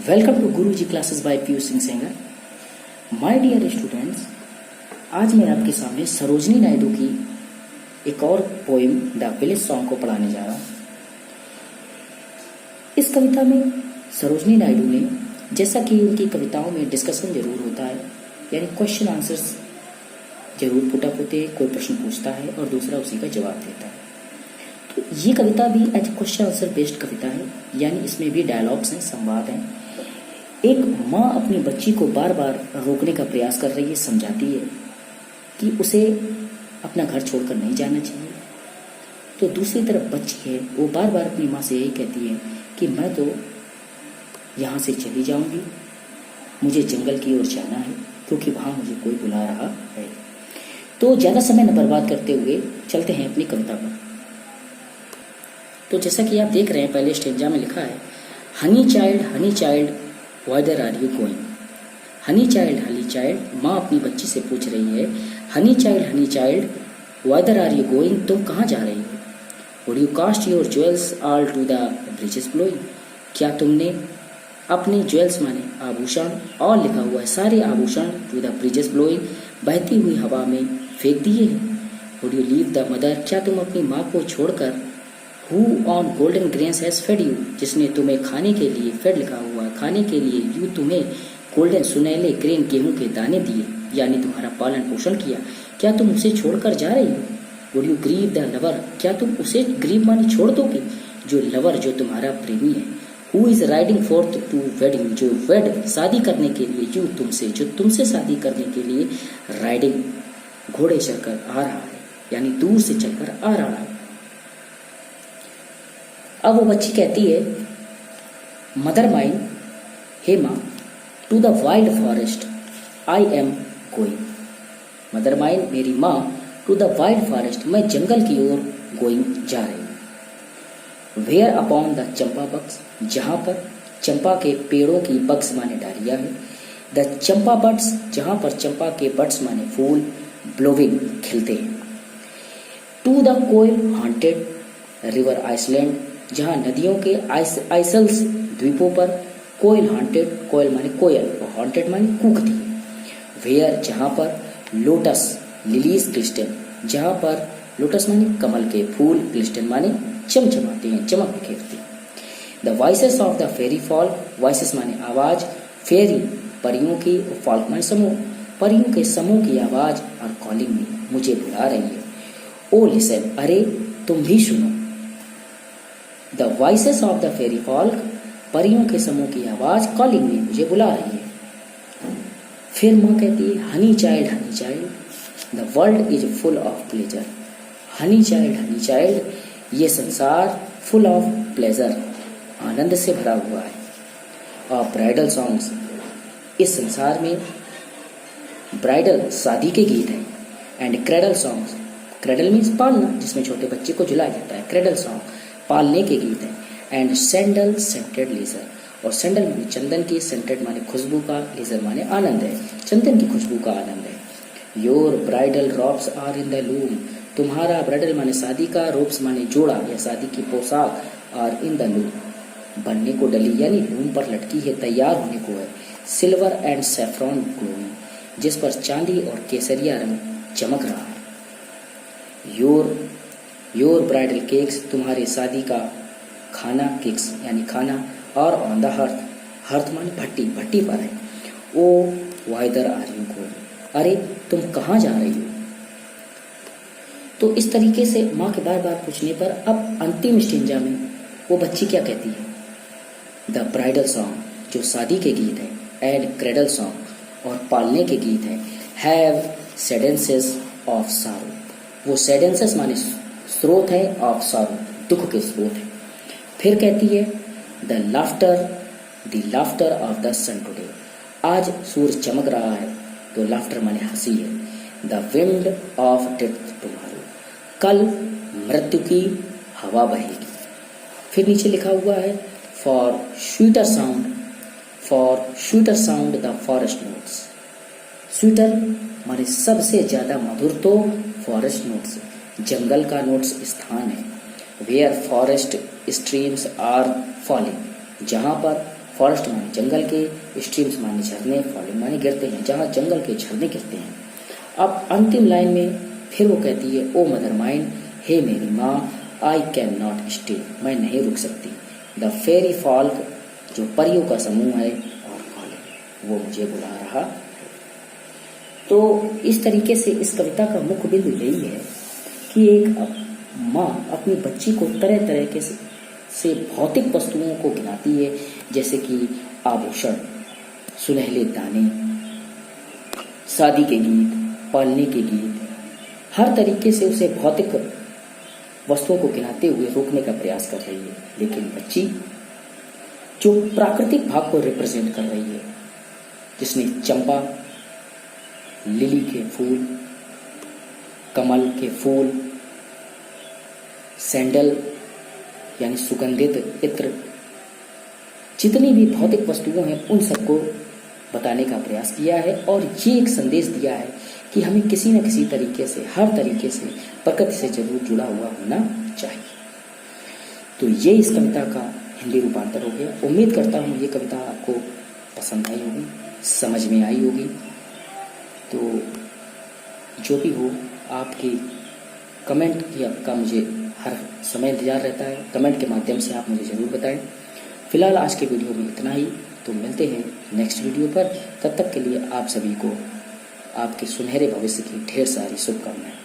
Welcome to Guru ji classes by Piyush Singh Sengar. My dear students, आज मैं आपके सामने सरोजनी नायडू की एक और पोएम द विलेज सॉन्ग को पढ़ाने जा रहा हूँ। इस कविता में सरोजनी नायडू ने, जैसा कि उनकी कविताओं में डिस्कशन जरूर होता है, यानी क्वेश्चन आंसर्स जरूर पुटअप होते हैं, कोई प्रश्न पूछता है और दूसरा उसी का जवाब देता है। तो ये कविता भी एज क्वेश्चन आंसर बेस्ड कविता है, यानी इसमें भी डायलॉग्स हैं, संवाद हैं। एक माँ अपनी बच्ची को बार बार रोकने का प्रयास कर रही है, समझाती है कि उसे अपना घर छोड़कर नहीं जाना चाहिए। तो दूसरी तरफ बच्ची है, वो बार बार अपनी माँ से यही कहती है कि मैं तो यहाँ से चली जाऊंगी, मुझे जंगल की ओर जाना है क्योंकि वहाँ मुझे कोई बुला रहा है। तो ज़्यादा समय न बर्बाद करते हुए चलते हैं अपनी कविता पर। तो जैसा कि आप देख रहे हैं, पहले स्टेंजा में लिखा है, honey child whither are you going. Honey child, माँ अपनी बच्ची से पूछ रही है, honey child whither are you going, तुम कहाँ जा रही हो? Would you cast your jewels all to the breezes blowing, क्या तुमने अपने ज्वेल्स माने आभूषण, और लिखा हुआ है सारे आभूषण, टू द ब्रिजेस ब्लोइंग, बहती हुई हवा में फेंक दिए हैं। Would you leave the mother, क्या तुम अपनी माँ को छोड़कर, Who on golden grains has fed you, जिसने तुम्हें खाने के लिए, फेड लिखा हुआ खाने के लिए, यू तुम्हें गोल्डन सुनहले ग्रेन गेहूं के दाने दिए, यानी तुम्हारा पालन पोषण किया, क्या तुम उसे छोड़कर जा रही हो? Would you grieve the lover, क्या तुम उसे ग्रीव माने छोड़ दोगे, जो लवर, जो तुम्हारा प्रेमी है। Who is riding forth to wedding, जो वेड शादी करने के लिए, यू तुमसे, जो तुमसे शादी करने के लिए राइडिंग घोड़े चढ़कर आ रहा है, यानी दूर से चलकर आ रहा है। अब वो बच्ची कहती है, मदर माइन, हे माँ, to the wild forest I am going. Mother mine, मेरी माँ, टू द वाइल्ड फॉरेस्ट, मैं जंगल की ओर गोइंग जा रही हूँ। Where upon the champa buds, जहाँ पर चंपा के पेड़ों की बग्स माने डालियाँ है। द चंपा बड्स, जहाँ पर चंपा के बड्स माने फूल, ब्लोविंग खिलते हैं। To the koel haunted river island, जहाँ नदियों के आइसल्स द्वीपों पर, कोयल हॉन्टेड, कोयल माने कोयल, हॉन्टेड माने कूकती है। वेयर, जहाँ पर लोटस लिलीज क्लिस्टन, जहाँ पर लोटस माने कमल के फूल, क्लिस्टन माने चमचमाते हैं, चमक बिखेरते हैं। The voices of the fairy folk, voices माने आवाज, फेरी परियों की, फॉल्क माने समूह, परियों के समूह की आवाज, और कॉलिंग में मुझे बुला रही है। ओ लिसन, अरे तुम भी सुनो। The voices of the fairy folk, परियों के समूह की आवाज, कॉलिंग में मुझे बुला रही है। फिर माँ कहती है, honey child, the world is full of pleasure. Honey child, ये संसार फुल ऑफ प्लेजर, आनंद से भरा हुआ है। और ब्राइडल सॉन्ग्स, इस संसार में ब्राइडल शादी के गीत हैं। And cradle songs, cradle means पालना, जिसमें छोटे बच्चे को झुलाया जाता है, क्रेडल सॉन्ग पालने के गीत हैं। एंड सैंडल सेंटेड लेजर, और सैंडल माने चंदन की, सेंटेड माने खुशबू का, लेजर माने आनंद है, चंदन की खुशबू का आनंद है। Your bridal robes are in the loom, तुम्हारा ब्राइडल माने शादी का, रोब्स माने जोड़ा या शादी की पोशाक, आर इन द लूम बनने को डली, यानी लूम पर लटकी है, तैयार होने को है। सिल्वर एंड सैफ्रॉन ग्लोइंग, जिस पर चांदी और केसरिया रंग चमक रहा है। योर ब्राइडल केक्स, तुम्हारे शादी का खाना, केक्स यानी खाना, और ऑन द हर्थ माने भट्टी, भट्टी पर है। ओ व्हाइदर आर यू गोइंग, अरे तुम कहाँ जा रही हो? तो इस तरीके से माँ के बार बार पूछने पर अब अंतिम स्टेंजा में वो बच्ची क्या कहती है, द ब्राइडल सॉन्ग, जो शादी के गीत है, एंड क्रेडल सॉन्ग, और पालने के गीत है, हैव सेडेंसेस ऑफ सारो, वो सेडेंसेस माने स्रोत है, ऑफ सारो, दुख के स्रोत है। फिर कहती है, the laughter of the sun today, आज सूरज चमक रहा है, तो लाफ्टर माने हंसी है। The wind of death tomorrow, कल मृत्यु की हवा बहेगी। फिर नीचे लिखा हुआ है, for sweeter sound the forest notes, sweeter माने सबसे ज्यादा मधुर, तो फॉरेस्ट नोट्स जंगल का नोट्स स्थान है। Where forest streams are falling, जहाँ पर फॉरेस्ट माने जंगल के, स्ट्रीम्स माने झरने, फॉलिंग माने गिरते हैं, जहाँ जंगल के झरने गिरते हैं। अब अंतिम लाइन में फिर वो कहती है, ओ मदर माइन, हे मेरी माँ, आई कैन नॉट स्टे, मैं नहीं रुक सकती। द फेरी फॉल्क, जो परियों का समूह है और कॉलिंग, वो मुझे बुला रहा है। तो इस तरीके से इस कविता का मुख्य बिंदु यही है कि एक माँ अपनी बच्ची को तरह तरह के से भौतिक वस्तुओं को गिनाती है, जैसे कि आभूषण, सुनहले दाने, शादी के गीत, पालने के गीत, हर तरीके से उसे भौतिक वस्तुओं को गिनाते हुए रोकने का प्रयास कर रही है। लेकिन बच्ची जो प्राकृतिक भाग को रिप्रेजेंट कर रही है, जिसमें चंपा, लिली के फूल, कमल के फूल, सैंडल यानी सुगंधित इत्र, जितनी भी भौतिक वस्तुएं हैं उन सबको बताने का प्रयास किया है और ये एक संदेश दिया है कि हमें किसी न किसी तरीके से, हर तरीके से प्रकृति से जरूर जुड़ा हुआ होना चाहिए। तो ये इस कविता का हिंदी रूपांतर हो गया। उम्मीद करता हूँ ये कविता आपको पसंद आई होगी, समझ में आई होगी। तो जो भी हो, आपकी कमेंट का मुझे हर समय इंतजार रहता है। कमेंट के माध्यम से आप मुझे ज़रूर बताएं। फिलहाल आज के वीडियो में इतना ही, तो मिलते हैं नेक्स्ट वीडियो पर। तब तक के लिए आप सभी को आपके सुनहरे भविष्य की ढेर सारी शुभकामनाएं।